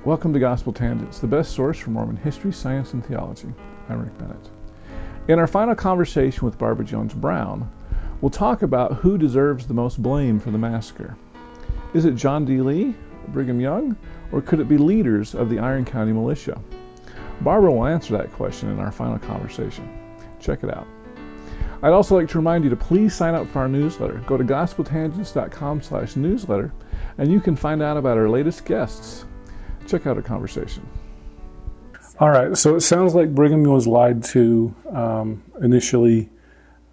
Welcome to Gospel Tangents, the best source for Mormon history, science, and theology. I'm Rick Bennett. In our final conversation with Barbara Jones Brown, we'll talk about who deserves the most blame for the massacre. Is it John D. Lee, Brigham Young, or could it be leaders of the Iron County militia? Barbara will answer that question in our final conversation. Check it out. I'd also like to remind you to please sign up for our newsletter. Go to gospeltangents.com/newsletter, and you can find out about our latest guests. Check out our conversation. All right, so it sounds like Brigham was lied to initially,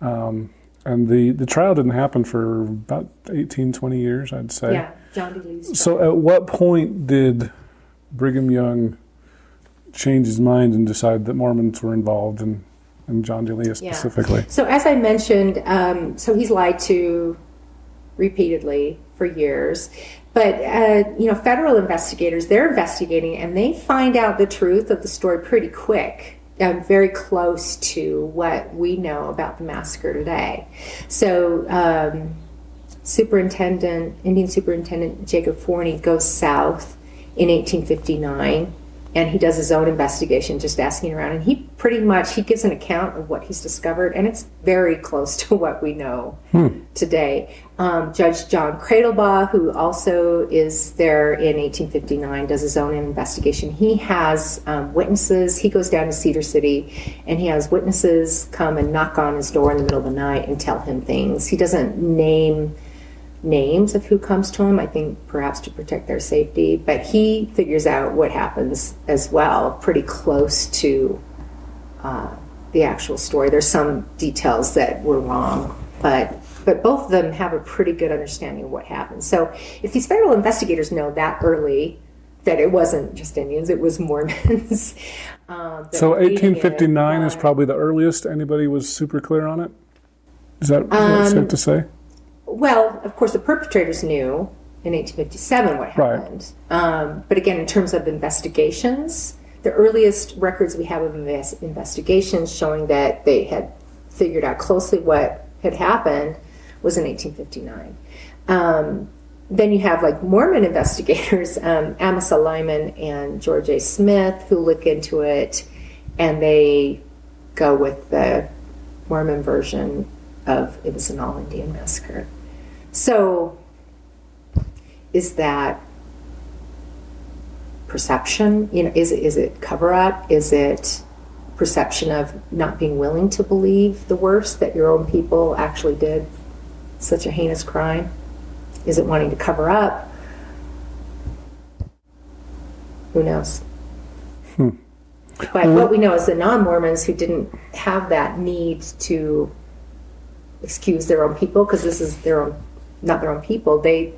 and the trial didn't happen for about 18, 20 years, I'd say. Yeah, John D. Lee's trial. So at what point did Brigham Young change his mind and decide that Mormons were involved, and John D. Lee specifically? So as I mentioned, so he's lied to repeatedly for years. But, federal investigators, they're investigating and they find out the truth of the story pretty quick, very close to what we know about the massacre today. So Indian Superintendent Jacob Forney goes south in 1859, and he does his own investigation, just asking around, and he gives an account of what he's discovered, and it's very close to what we know today. Judge John Cradlebaugh, who also is there in 1859, does his own investigation. He has witnesses. He goes down to Cedar City, and he has witnesses come and knock on his door in the middle of the night and tell him things. He doesn't name names of who comes to him, I think perhaps to protect their safety, but he figures out what happens as well, pretty close to the actual story. There's some details that were wrong, but both of them have a pretty good understanding of what happened. So if these federal investigators know that early that it wasn't just Indians, it was Mormons. So 1859 is probably the earliest anybody was super clear on it? Is that safe to say? Well, of course, the perpetrators knew in 1857 what happened. Right. But again, in terms of investigations, the earliest records we have of investigations showing that they had figured out closely what had happened was in 1859. Then you have like Mormon investigators, Amasa Lyman and George A. Smith, who look into it, and they go with the Mormon version of it was an all-Indian massacre. So, is that perception? Is it cover-up? Is it perception of not being willing to believe the worst, that your own people actually did such a heinous crime? Is it wanting to cover up? Who knows? But what we know is the non-Mormons who didn't have that need to excuse their own people, because this is not their own people, they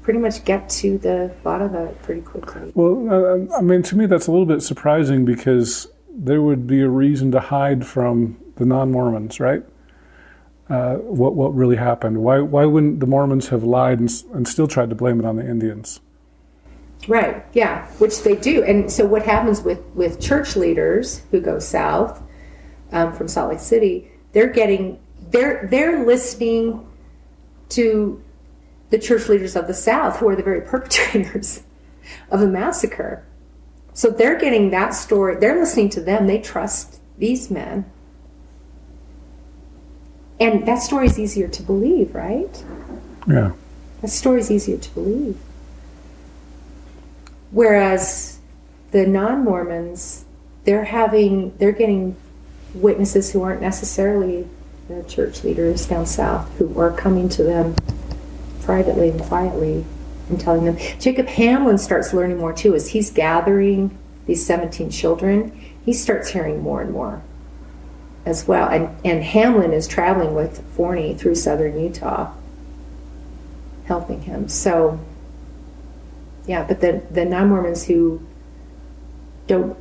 pretty much get to the bottom of it pretty quickly. Well, I mean, to me that's a little bit surprising, because there would be a reason to hide from the non-Mormons, right? What really happened? Why wouldn't the Mormons have lied and still tried to blame it on the Indians? Right, yeah, which they do. And so what happens with church leaders who go south from Salt Lake City, they're listening to the church leaders of the South, who are the very perpetrators of the massacre. So they're getting that story. They're listening to them. They trust these men. And that story is easier to believe, right? Yeah. That story is easier to believe. Whereas the non-Mormons, they're getting witnesses who aren't necessarily the church leaders down south, who are coming to them privately and quietly and telling them. Jacob Hamlin starts learning more too. As he's gathering these 17 children, he starts hearing more and more as well. And Hamlin is traveling with Forney through southern Utah, helping him. So, yeah, but the non-Mormons who don't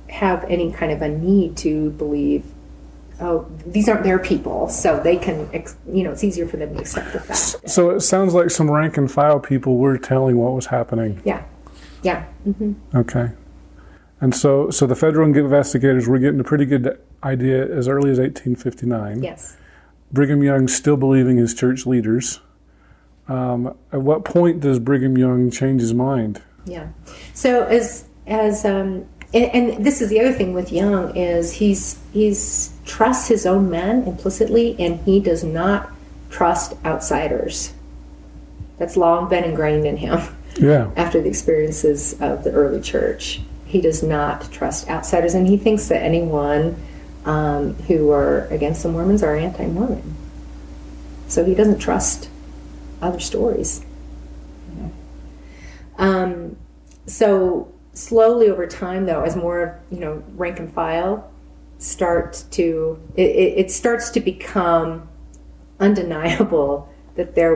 have any kind of a need to believe, oh, these aren't their people, so they can, it's easier for them to accept the fact. So it sounds like some rank and file people were telling what was happening. Yeah. Mm-hmm. Okay. And so the federal investigators were getting a pretty good idea as early as 1859. Yes. Brigham Young still believing his church leaders. At what point does Brigham Young change his mind? Yeah. So and this is the other thing with Young is he's trusts his own men implicitly, and he does not trust outsiders. That's long been ingrained in him. Yeah. After the experiences of the early church, he does not trust outsiders, and he thinks that anyone who are against the Mormons are anti-Mormon. So he doesn't trust other stories. So slowly over time, though, as more rank and file it starts to become undeniable that there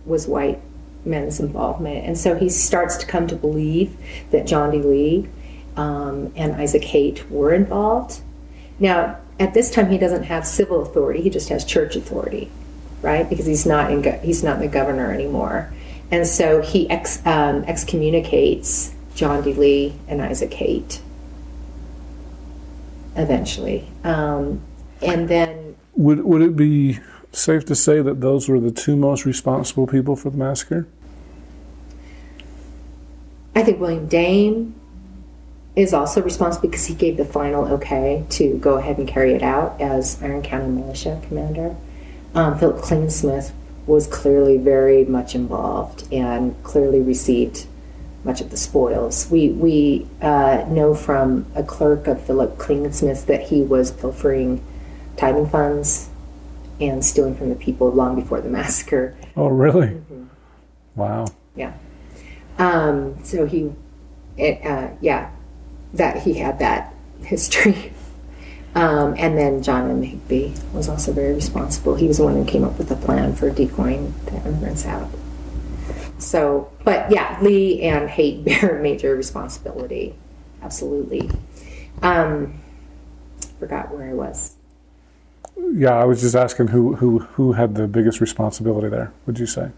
was white men's involvement, and so he starts to come to believe that John D. Lee and Isaac Haight were involved. Now, at this time, he doesn't have civil authority; he just has church authority, right? Because he's not the governor anymore, and so he excommunicates John D. Lee and Isaac Haight eventually, and then would it be safe to say that those were the two most responsible people for the massacre? I think William Dane is also responsible because he gave the final okay to go ahead and carry it out as Iron County militia commander. Philip Klingsmith was clearly very much involved and clearly received much of the spoils. We know from a clerk of Philip Klingsmith that he was pilfering tithing funds and stealing from the people long before the massacre. Oh, really? Mm-hmm. Wow. Yeah. So that he had that history. And then John M. Higbee was also very responsible. He was the one who came up with the plan for decoying the immigrants out. So, but yeah, Lee and Haight bear major responsibility. Absolutely. Forgot where I was. Yeah, I was just asking who had the biggest responsibility there, would you say?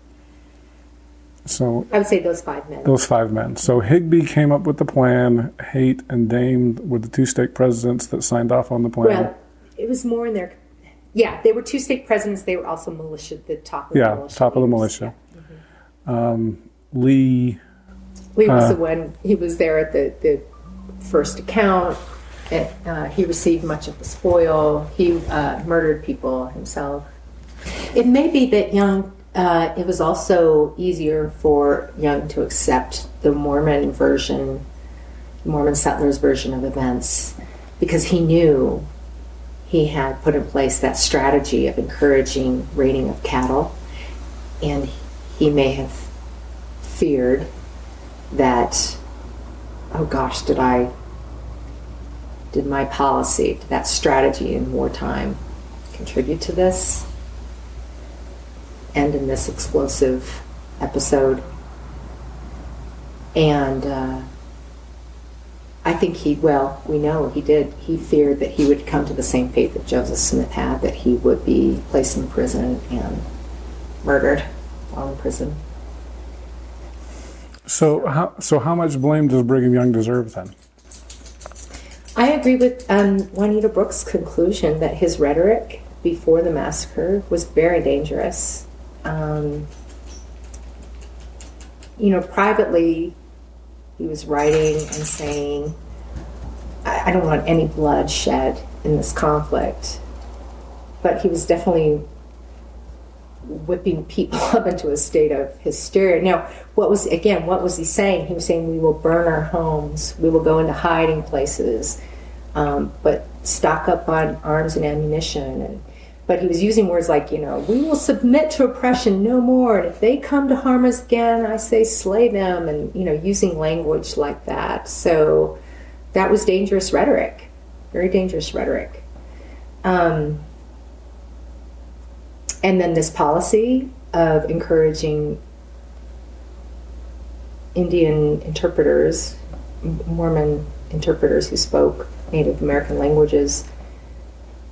So I would say those 5 men. Those 5 men. So Higbee came up with the plan. Haight and Dame were the 2 stake presidents that signed off on the plan. Well, it was more in their... Yeah, they were 2 stake presidents. They were also militia, the top of the militia. Yeah, top of the militia. Yeah. Lee was the one... He was there at the first account. He received much of the spoil. He murdered people himself. It may be that Young... it was also easier for Young to accept the Mormon settlers' version of events, because he knew he had put in place that strategy of encouraging raiding of cattle, and he may have feared that, oh gosh, did my policy, did that strategy in wartime contribute to this? And in this explosive episode. And I think we know he did. He feared that he would come to the same fate that Joseph Smith had, that he would be placed in prison and murdered while in prison. So how much blame does Brigham Young deserve then? I agree with Juanita Brooks' conclusion that his rhetoric before the massacre was very dangerous. Privately, he was writing and saying, I don't want any blood shed in this conflict. But he was definitely whipping people up into a state of hysteria. Now, what was he saying? He was saying, we will burn our homes, we will go into hiding places, but stock up on arms and ammunition. But he was using words like, we will submit to oppression no more. And if they come to harm us again, I say slay them. And, using language like that. So that was dangerous rhetoric, very dangerous rhetoric. And then this policy of encouraging Indian interpreters, Mormon interpreters who spoke Native American languages,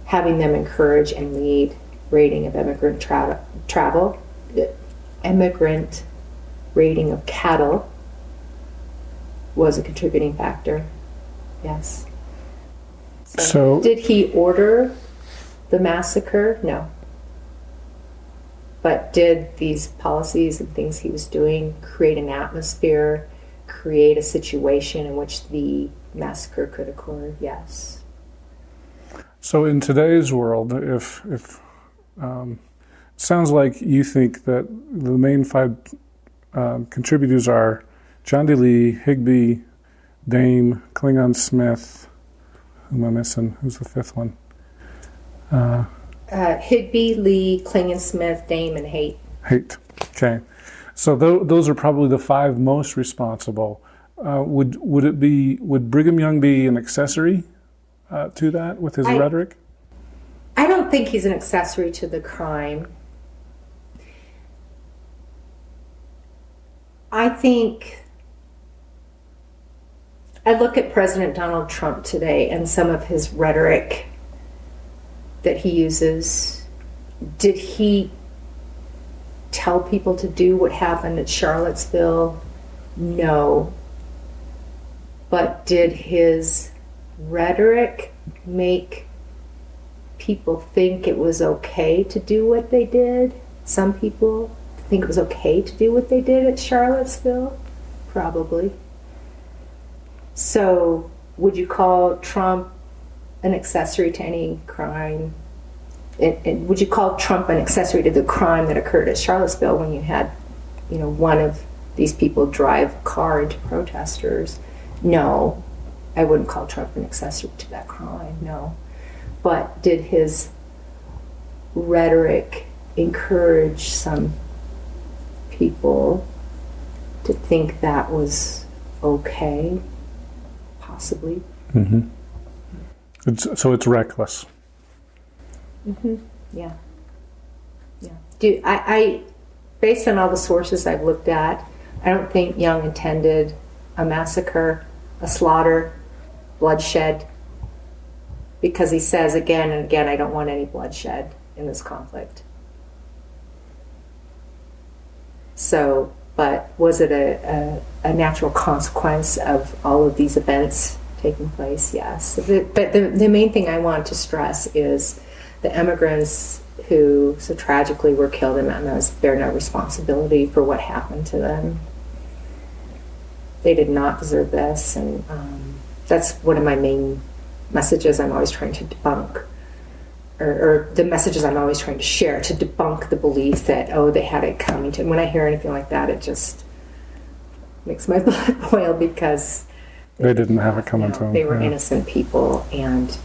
having them encourage and lead raiding of immigrant travel, immigrant raiding of cattle was a contributing factor. Yes. So did he order the massacre? No. But did these policies and things he was doing create an atmosphere, create a situation in which the massacre could occur, yes. So in today's world, if sounds like you think that the main five contributors are John D. Lee, Higbee, Dame, Klingon Smith. Who am I missing? Who's the fifth one? Higbee, Lee, Klingon Smith, Dame, and Haight. Haight. Okay. So those are probably the five most responsible. Would Brigham Young be an accessory to that with his rhetoric? I don't think he's an accessory to the crime. I think I look at President Donald Trump today and some of his rhetoric that he uses. Did he tell people to do what happened at Charlottesville? No. But did his rhetoric make people think it was okay to do what they did? Some people think it was okay to do what they did at Charlottesville? Probably. So, would you call Trump an accessory to any crime? And would you call Trump an accessory to the crime that occurred at Charlottesville when you had, one of these people drive a car into protesters? No, I wouldn't call Trump an accessory to that crime, no. But did his rhetoric encourage some people to think that was okay? Possibly. Mm-hmm. It's reckless. Mm-hmm. Yeah. I based on all the sources I've looked at, I don't think Young intended a massacre, a slaughter, bloodshed, because he says again and again, I don't want any bloodshed in this conflict. So, but was it a natural consequence of all of these events taking place? Yes. But the main thing I want to stress is the immigrants who so tragically were killed in Memphis bear no responsibility for what happened to them. They did not deserve this, and that's one of my main messages I'm always trying to debunk, or the messages I'm always trying to share to debunk the belief that, they had it coming to them. When I hear anything like that, it just makes my blood boil, because they didn't have it coming to them. They were innocent people, and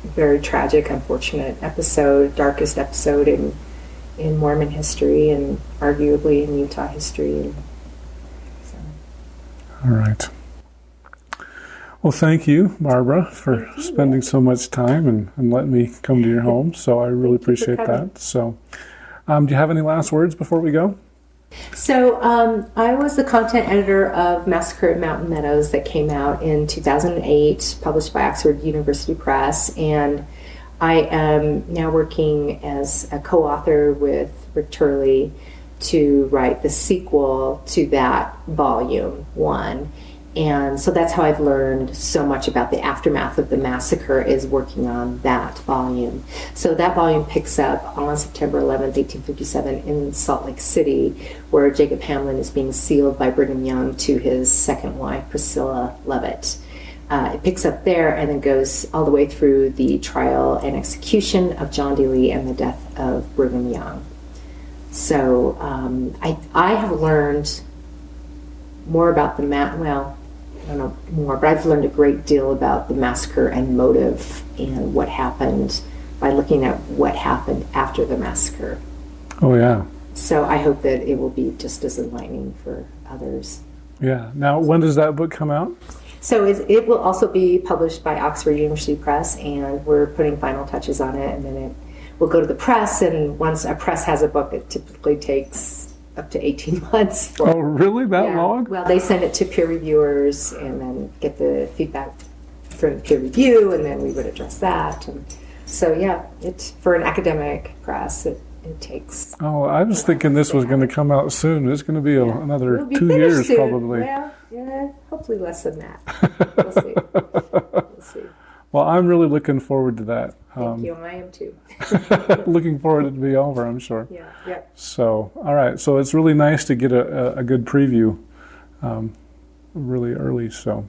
very tragic, unfortunate episode, darkest episode in Mormon history, and arguably in Utah history. And so. All right. Well, thank you, Barbara, for spending so much time and letting me come to your home. So I really appreciate that. So do you have any last words before we go? So I was the content editor of Massacre at Mountain Meadows that came out in 2008, published by Oxford University Press, and I am now working as a co-author with Rick Turley to write the sequel to that volume 1. And so that's how I've learned so much about the aftermath of the massacre, is working on that volume. So that volume picks up on September 11th, 1857 in Salt Lake City, where Jacob Hamlin is being sealed by Brigham Young to his second wife, Priscilla Leavitt. It picks up there and then goes all the way through the trial and execution of John D. Lee and the death of Brigham Young. So I have learned more about I don't know more, but I've learned a great deal about the massacre and motive and what happened by looking at what happened after the massacre. Oh, yeah. So I hope that it will be just as enlightening for others. Yeah. Now, when does that book come out? So it will also be published by Oxford University Press, and we're putting final touches on it, and then it will go to the press, and once a press has a book, it typically takes up to 18 months. Oh, really? That long? Well, they send it to peer reviewers and then get the feedback from peer review, and then we would address that. And so, yeah, it's for an academic press, it takes. Oh, I was thinking this was going to come out soon. It's going to be another 2 years, soon. probably. Well, yeah, hopefully less than that. We'll see. We'll see. Well, I'm really looking forward to that. Thank you. I am too. Looking forward to it to be over, I'm sure. Yeah. So, all right. So it's really nice to get a good preview really early. So,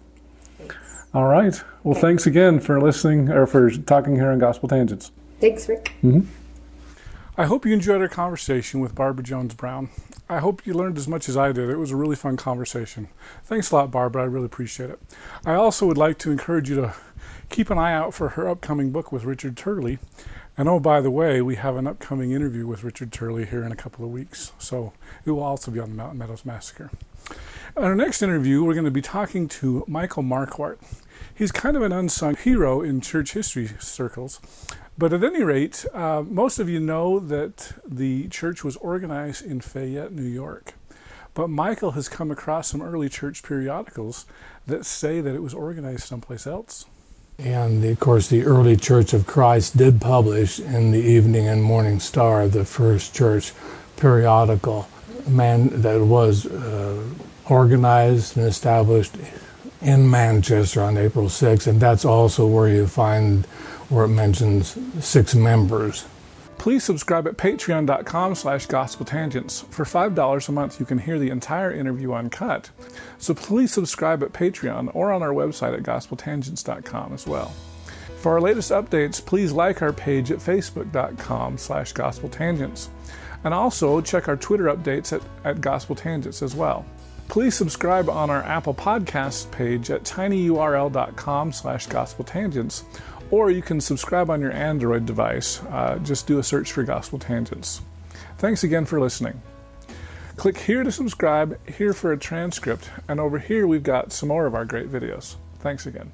Thanks. all right. Well, thanks again for listening or for talking here on Gospel Tangents. Thanks, Rick. I hope you enjoyed our conversation with Barbara Jones Brown. I hope you learned as much as I did. It was a really fun conversation. Thanks a lot, Barbara. I really appreciate it. I also would like to encourage you to keep an eye out for her upcoming book with Richard Turley. And oh, by the way, we have an upcoming interview with Richard Turley here in a couple of weeks. So it will also be on the Mountain Meadows Massacre. In our next interview, we're going to be talking to Michael Marquardt. He's kind of an unsung hero in church history circles. But at any rate, most of you know that the church was organized in Fayette, New York. But Michael has come across some early church periodicals that say that it was organized someplace else. And of course, the early Church of Christ did publish in the Evening and Morning Star, the first church periodical, that was organized and established in Manchester on April 6th, and that's also where you find where it mentions 6 members. Please subscribe at patreon.com/gospeltangents. For $5 a month, you can hear the entire interview uncut. So please subscribe at Patreon or on our website at gospeltangents.com as well. For our latest updates, please like our page at facebook.com/gospeltangents. And also check our Twitter updates at Gospel Tangents as well. Please subscribe on our Apple Podcasts page at tinyurl.com/gospeltangents, or you can subscribe on your Android device. Just do a search for Gospel Tangents. Thanks again for listening. Click here to subscribe, here for a transcript, and over here we've got some more of our great videos. Thanks again.